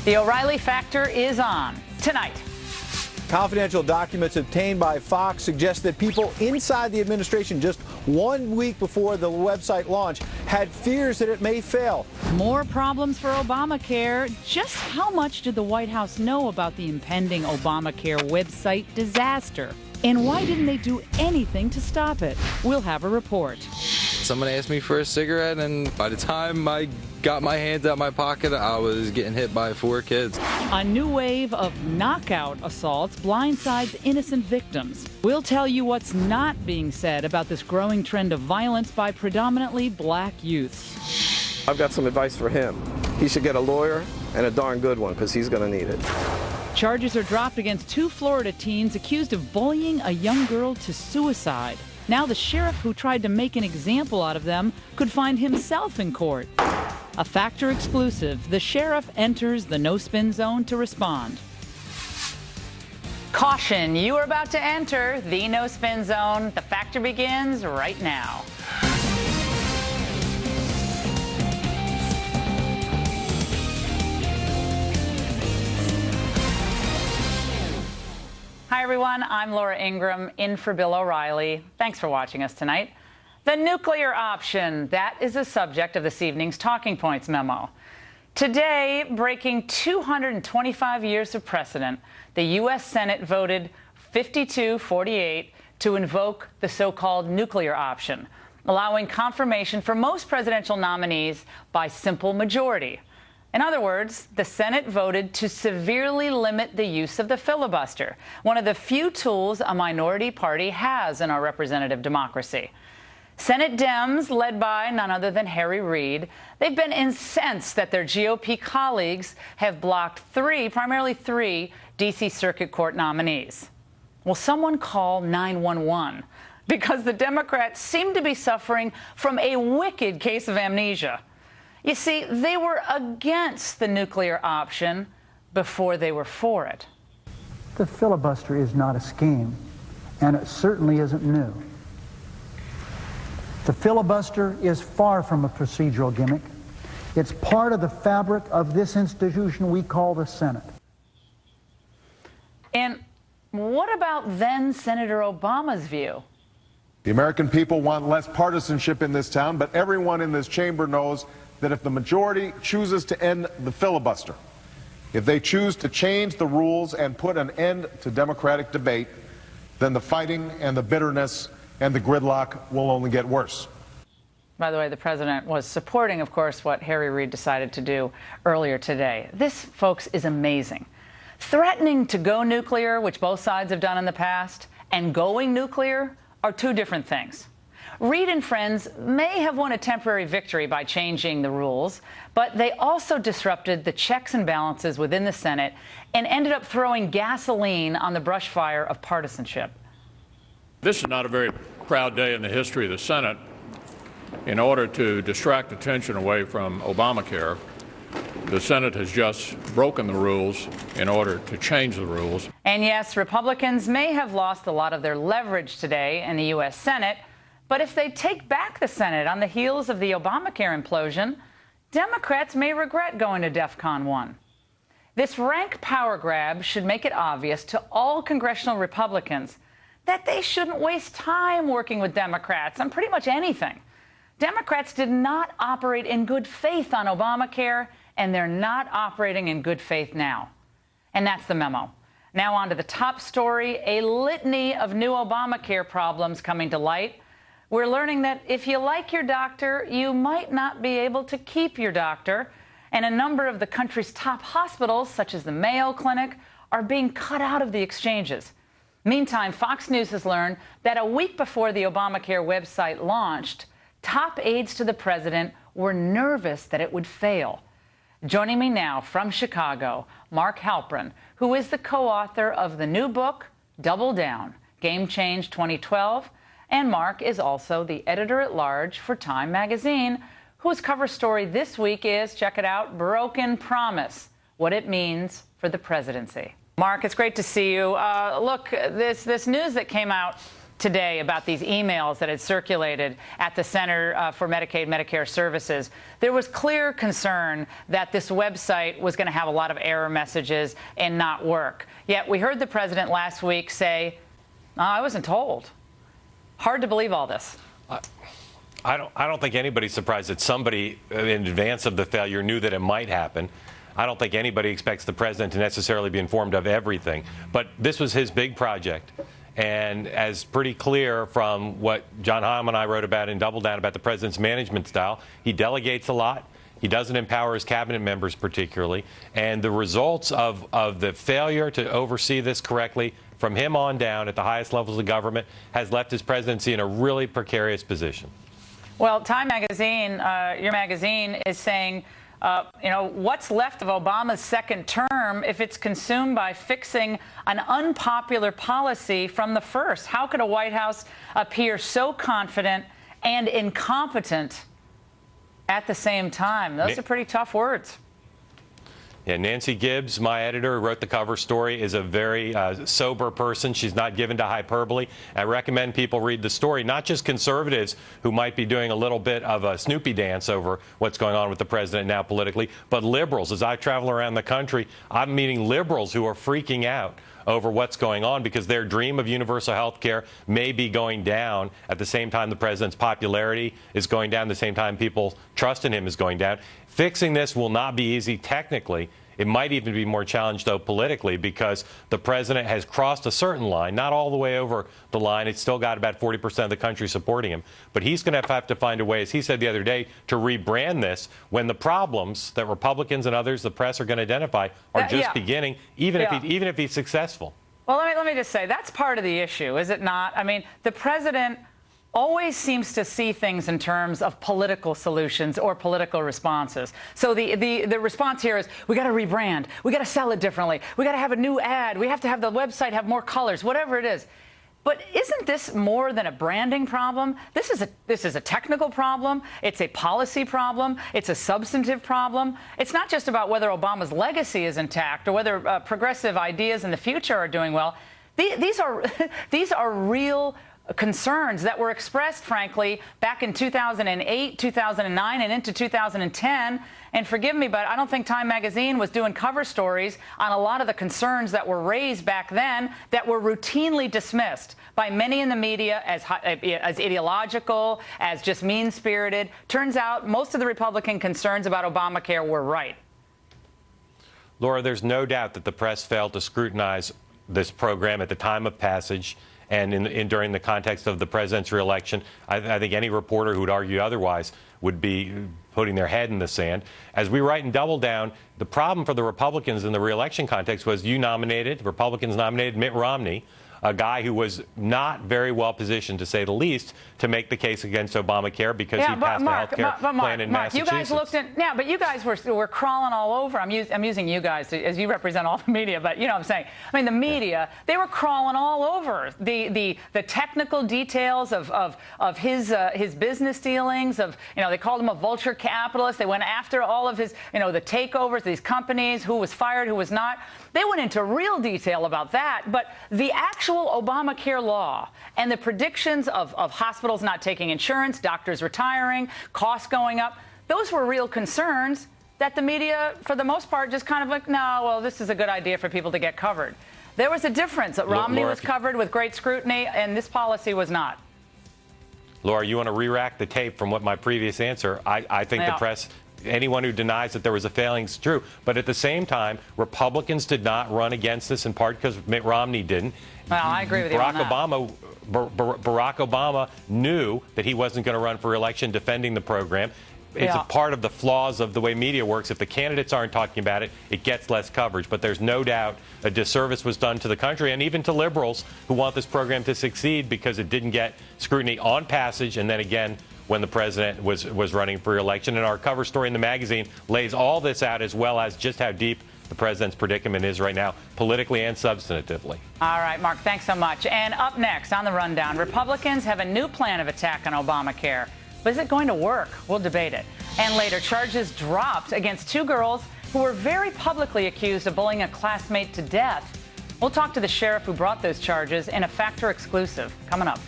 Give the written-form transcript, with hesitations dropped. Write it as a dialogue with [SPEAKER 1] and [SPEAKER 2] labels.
[SPEAKER 1] The O'Reilly Factor is on tonight.
[SPEAKER 2] Confidential documents obtained by Fox suggest that people inside the administration just 1 week before the website launch had fears that it may fail.
[SPEAKER 1] More problems for Obamacare. Just how much did the White House know about the impending Obamacare website disaster? And why didn't they do anything to stop it? We'll have a report.
[SPEAKER 3] Someone asked me for a cigarette, and by the time I got my hands out my pocket, I was getting hit by 4 kids.
[SPEAKER 1] A new wave of knockout assaults blindsides innocent victims. We'll tell you what's not being said about this growing trend of violence by predominantly black youths.
[SPEAKER 4] I've got some advice for him. He should get a lawyer, and a darn good one, because he's going to need it.
[SPEAKER 1] Charges are dropped against 2 Florida teens accused of bullying a young girl to suicide. Now the sheriff who tried to make an example out of them could find himself in court. A Factor exclusive, the sheriff enters the no-spin zone to respond. Caution, you are about to enter the no-spin zone. The Factor begins right now. Hi, everyone. I'm Laura Ingraham, in for Bill O'Reilly. Thanks for watching us tonight. The nuclear option, that is the subject of this evening's Talking Points memo. Today, breaking 225 years of precedent, the U.S. Senate voted 52-48 to invoke the so-called nuclear option, allowing confirmation for most presidential nominees by simple majority. In other words, the Senate voted to severely limit the use of the filibuster, one of the few tools a minority party has in our representative democracy. Senate Dems, led by none other than Harry Reid, they've been incensed that their GOP colleagues have blocked primarily three D.C. Circuit Court nominees. Will someone call 911? Because the Democrats seem to be suffering from a wicked case of amnesia. You see, they were against the nuclear option before they were for it.
[SPEAKER 5] The filibuster is not a scheme, and it certainly isn't new. The filibuster is far from a procedural gimmick. It's part of the fabric of this institution we call the Senate.
[SPEAKER 1] And what about then Senator Obama's view?
[SPEAKER 6] The American people want less partisanship in this town, but everyone in this chamber knows that if the majority chooses to end the filibuster, if they choose to change the rules and put an end to democratic debate, then the fighting and the bitterness and the gridlock will only get worse.
[SPEAKER 1] By the way, the president was supporting, of course, what Harry Reid decided to do earlier today. This, folks, is amazing. Threatening to go nuclear, which both sides have done in the past, and going nuclear are two different things. Reid and friends may have won a temporary victory by changing the rules, but they also disrupted the checks and balances within the Senate and ended up throwing gasoline on the brush fire of partisanship.
[SPEAKER 7] This is not a very proud day in the history of the Senate. In order to distract attention away from Obamacare, the Senate has just broken the rules in order to change the rules.
[SPEAKER 1] And yes, Republicans may have lost a lot of their leverage today in the U.S. Senate, but if they take back the Senate on the heels of the Obamacare implosion, Democrats may regret going to DEFCON 1. This rank power grab should make it obvious to all congressional Republicans that they shouldn't waste time working with Democrats on pretty much anything. Democrats did not operate in good faith on Obamacare, and they're not operating in good faith now. And that's the memo. Now on to the top story, a litany of new Obamacare problems coming to light. We're learning that if you like your doctor, you might not be able to keep your doctor. And a number of the country's top hospitals, such as the Mayo Clinic, are being cut out of the exchanges. Meantime, Fox News has learned that a week before the Obamacare website launched, top aides to the president were nervous that it would fail. Joining me now from Chicago, Mark Halperin, who is the co-author of the new book, Double Down, Game Change 2012, and Mark is also the editor-at-large for Time magazine, whose cover story this week is, check it out, Broken Promise, What It Means for the Presidency. Mark, it's great to see you. Look, this news that came out today about these emails that had circulated at the Center for Medicaid Medicare Services. There was clear concern that this website was going to have a lot of error messages and not work. Yet we heard the president last week say, "Oh, I wasn't told." Hard to believe all this.
[SPEAKER 8] I don't think anybody's surprised that somebody in advance of the failure knew that it might happen. I don't think anybody expects the president to necessarily be informed of everything. But this was his big project. And as pretty clear from what John Hamm and I wrote about in Double Down about the president's management style, he delegates a lot. He doesn't empower his cabinet members particularly. And the results of the failure to oversee this correctly from him on down at the highest levels of government has left his presidency in a really precarious position.
[SPEAKER 1] Well, Time Magazine, your magazine, is saying, what's left of Obama's second term if it's consumed by fixing an unpopular policy from the first? How could a White House appear so confident and incompetent at the same time? Those are pretty tough words.
[SPEAKER 8] Yeah, Nancy Gibbs, my editor, who wrote the cover story, is a very sober person. She's not given to hyperbole. I recommend people read the story, not just conservatives who might be doing a little bit of a Snoopy dance over what's going on with the president now politically, but liberals. As I travel around the country, I'm meeting liberals who are freaking out over what's going on because their dream of universal health care may be going down at the same time the president's popularity is going down, at the same time people's trust in him is going down. Fixing this will not be easy technically. It might even be more challenged, though, politically, because the president has crossed a certain line, not all the way over the line. It's still got about 40% of the country supporting him. But he's going to have to find a way, as he said the other day, to rebrand this when the problems that Republicans and others, the press, are going to identify are just beginning, even if he's successful.
[SPEAKER 1] Well, let me just say, that's part of the issue, is it not? I mean, the president always seems to see things in terms of political solutions or political responses. So the response here is, we got to rebrand, we got to sell it differently, we got to have a new ad, we have to have the website have more colors, whatever it is. But isn't this more than a branding problem? This is a technical problem. It's a policy problem. It's a substantive problem. It's not just about whether Obama's legacy is intact or whether progressive ideas in the future are doing well. These are real concerns that were expressed, frankly, back in 2008, 2009, and into 2010. And forgive me, but I don't think Time Magazine was doing cover stories on a lot of the concerns that were raised back then that were routinely dismissed by many in the media as ideological, as just mean-spirited. Turns out most of the Republican concerns about Obamacare were right.
[SPEAKER 8] Laura, there's no doubt that the press failed to scrutinize this program at the time of passage and during the context of the president's reelection. I think any reporter who would argue otherwise would be putting their head in the sand. As we write in Double Down, the problem for the Republicans in the reelection context was Republicans nominated Mitt Romney, a guy who was not very well positioned, to say the least, to make the case against Obamacare because he passed a health care plan in Massachusetts.
[SPEAKER 1] You guys looked at, but you guys were crawling all over. I'm using you guys as you represent all the media, but you know what I'm saying. I mean, the media, they were crawling all over the technical details of his business dealings. They called him a vulture capitalist. They went after all of his, the takeovers, these companies, who was fired, who was not. They went into real detail about that, but the actual Obamacare law and the predictions of hospitals not taking insurance, doctors retiring, costs going up, those were real concerns that the media, for the most part, just kind of like, no, well, this is a good idea for people to get covered. There was a difference. Romney was covered with great scrutiny, and this policy was not.
[SPEAKER 8] Laura, you want to re-rack the tape from what my previous answer? I think the press, anyone who denies that there was a failing is true. But at the same time, Republicans did not run against this, in part because Mitt Romney didn't.
[SPEAKER 1] Well, I agree with you on that.
[SPEAKER 8] Barack Obama knew that he wasn't going to run for re-election defending the program. It's a part of the flaws of the way media works. If the candidates aren't talking about it, it gets less coverage. But there's no doubt a disservice was done to the country and even to liberals who want this program to succeed because it didn't get scrutiny on passage and then again when the president was running for re-election. And our cover story in the magazine lays all this out, as well as just how deep the president's predicament is right now, politically and substantively.
[SPEAKER 1] All right, Mark, thanks so much. And up next on the rundown, Republicans have a new plan of attack on Obamacare. But is it going to work? We'll debate it. And later, charges dropped against two girls who were very publicly accused of bullying a classmate to death. We'll talk to the sheriff who brought those charges in a Factor exclusive coming up.